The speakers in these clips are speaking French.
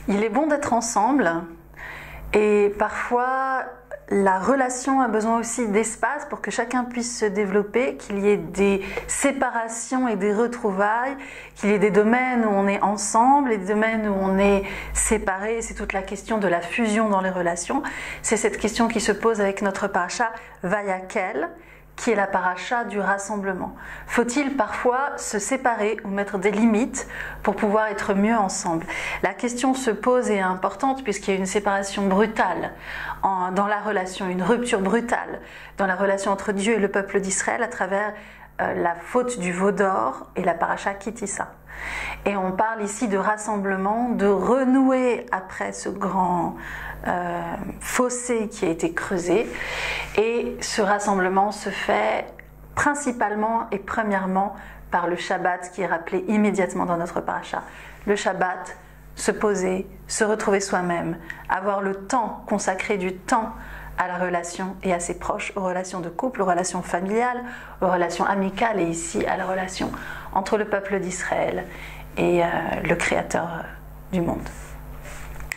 Il est bon d'être ensemble et parfois la relation a besoin aussi d'espace pour que chacun puisse se développer, qu'il y ait des séparations et des retrouvailles, qu'il y ait des domaines où on est ensemble et des domaines où on est séparés. C'est toute la question de la fusion dans les relations. C'est cette question qui se pose avec notre paracha Vayakel, qui est la paracha du rassemblement. Faut-il parfois se séparer ou mettre des limites pour pouvoir être mieux ensemble? La question se pose et est importante puisqu'il y a une séparation brutale dans la relation, une rupture brutale dans la relation entre Dieu et le peuple d'Israël à travers la faute du veau d'or et la paracha Kitissa. Et on parle ici de rassemblement, de renouer après ce grand fossé qui a été creusé. Et ce rassemblement se fait principalement et premièrement par le Shabbat qui est rappelé immédiatement dans notre paracha. Le Shabbat, se poser, se retrouver soi-même, avoir le temps, consacrer du temps à la relation et à ses proches, aux relations de couple, aux relations familiales, aux relations amicales et ici à la relation entre le peuple d'Israël et le Créateur du monde.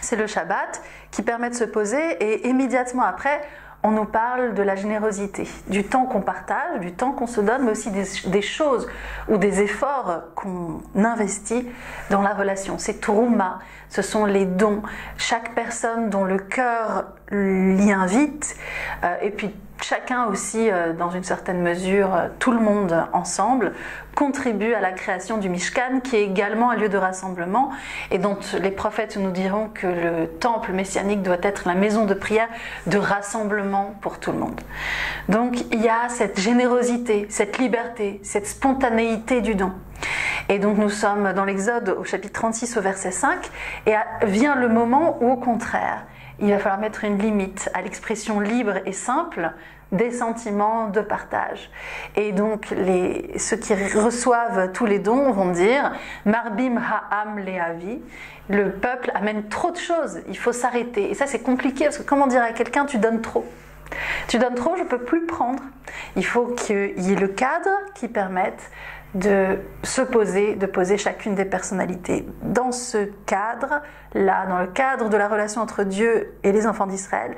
C'est le Shabbat qui permet de se poser et immédiatement après, on nous parle de la générosité, du temps qu'on partage, du temps qu'on se donne, mais aussi des choses ou des efforts qu'on investit dans la relation. C'est Trouma, ce sont les dons. Chaque personne dont le cœur l'y invite, et puis chacun aussi, dans une certaine mesure, tout le monde ensemble, contribue à la création du Mishkan, qui est également un lieu de rassemblement, et dont les prophètes nous diront que le temple messianique doit être la maison de prière de rassemblement pour tout le monde. Donc il y a cette générosité, cette liberté, cette spontanéité du don. Et donc nous sommes dans l'Exode au chapitre 36 au verset 5, et vient le moment où au contraire, il va falloir mettre une limite à l'expression libre et simple des sentiments de partage. Et donc ceux qui reçoivent tous les dons vont dire Marbim ha'am le'avi, le peuple amène trop de choses, il faut s'arrêter. Et ça c'est compliqué parce que comment dire à quelqu'un tu donnes trop? Tu donnes trop, je ne peux plus prendre. Il faut qu'il y ait le cadre qui permette de se poser, de poser chacune des personnalités. Dans ce cadre-là, dans le cadre de la relation entre Dieu et les enfants d'Israël,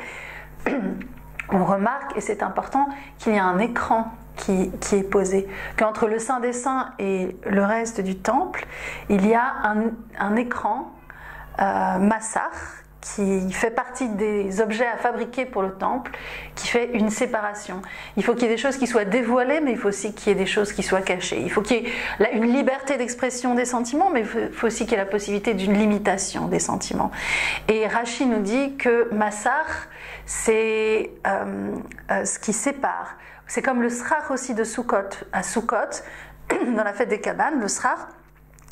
on remarque, et c'est important, qu'il y a un écran qui est posé, qu'entre le Saint des Saints et le reste du temple, il y a un écran massar, qui fait partie des objets à fabriquer pour le temple, qui fait une séparation. Il faut qu'il y ait des choses qui soient dévoilées, mais il faut aussi qu'il y ait des choses qui soient cachées. Il faut qu'il y ait une liberté d'expression des sentiments, mais il faut aussi qu'il y ait la possibilité d'une limitation des sentiments. Et Rashi nous dit que Massar, c'est ce qui sépare. C'est comme le srach aussi de Sukkot. À Sukkot, dans la fête des cabanes, le srach,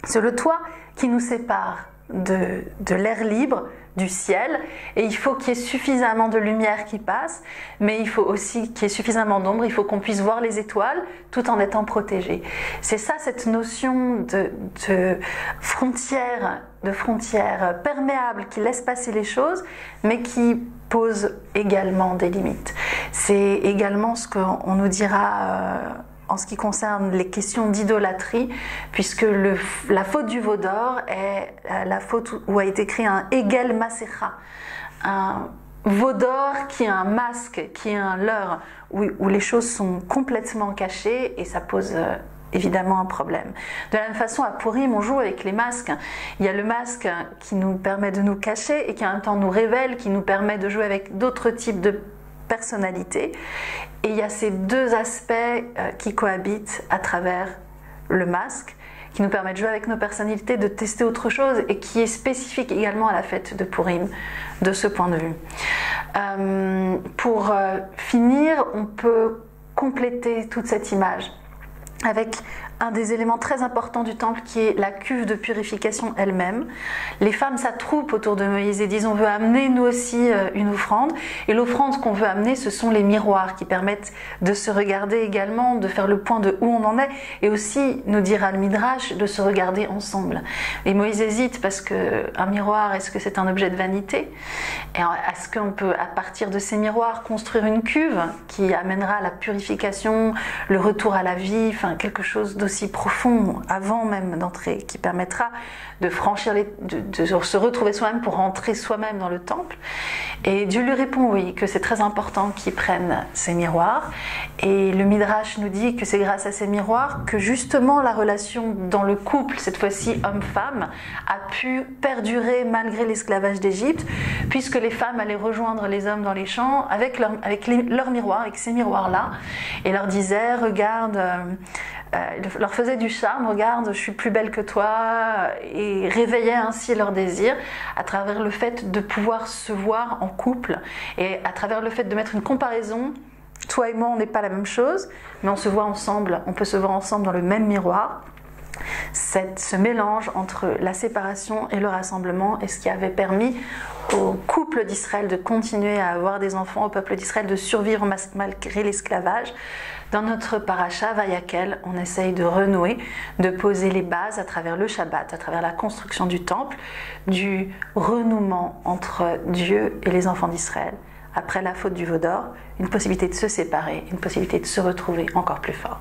c'est le toit qui nous sépare de l'air libre, du ciel, et il faut qu'il y ait suffisamment de lumière qui passe, mais il faut aussi qu'il y ait suffisamment d'ombre, il faut qu'on puisse voir les étoiles tout en étant protégé. C'est ça, cette notion de frontière perméable qui laisse passer les choses, mais qui pose également des limites. C'est également ce qu'on nous dira en ce qui concerne les questions d'idolâtrie, puisque la faute du veau d'or est la faute où a été créé un Egel Masecha, un veau d'or qui est un masque, qui est un leurre, où les choses sont complètement cachées, et ça pose évidemment un problème. De la même façon, à Purim, on joue avec les masques. Il y a le masque qui nous permet de nous cacher, et qui en même temps nous révèle, qui nous permet de jouer avec d'autres types de personnalité, et il y a ces deux aspects qui cohabitent à travers le masque, qui nous permettent de jouer avec nos personnalités, de tester autre chose, et qui est spécifique également à la fête de Purim de ce point de vue. Pour finir, on peut compléter toute cette image avec un des éléments très importants du temple qui est la cuve de purification elle-même. Les femmes s'attroupent autour de Moïse et disent on veut amener nous aussi une offrande, et l'offrande qu'on veut amener, ce sont les miroirs qui permettent de se regarder également, de faire le point de où on en est, et aussi, nous dira le Midrash, de se regarder ensemble. Et Moïse hésite parce qu'un miroir, est-ce que c'est un objet de vanité? Et est-ce qu'on peut à partir de ces miroirs construire une cuve qui amènera la purification, le retour à la vie, enfin quelque chose de aussi profond avant même d'entrer, qui permettra de franchir de se retrouver soi-même pour rentrer soi-même dans le temple. Et Dieu lui répond oui, que c'est très important qu'il prenne ces miroirs. Et le Midrash nous dit que c'est grâce à ces miroirs que justement la relation dans le couple, cette fois-ci homme-femme, a pu perdurer malgré l'esclavage d'Égypte, puisque les femmes allaient rejoindre les hommes dans les champs avec leurs miroirs, avec ces miroirs-là, et leur disaient, regarde, leur faisait du charme, regarde, je suis plus belle que toi, et réveillait ainsi leur désir à travers le fait de pouvoir se voir en couple, et à travers le fait de mettre une comparaison. Toi et moi, on n'est pas la même chose, mais on se voit ensemble, on peut se voir ensemble dans le même miroir. Ce mélange entre la séparation et le rassemblement est ce qui avait permis au couple d'Israël de continuer à avoir des enfants, au peuple d'Israël de survivre malgré l'esclavage. Dans notre paracha Vayakel, on essaye de renouer, de poser les bases à travers le Shabbat, à travers la construction du temple, du renouement entre Dieu et les enfants d'Israël. Après la faute du veau d'or, une possibilité de se séparer, une possibilité de se retrouver encore plus fort.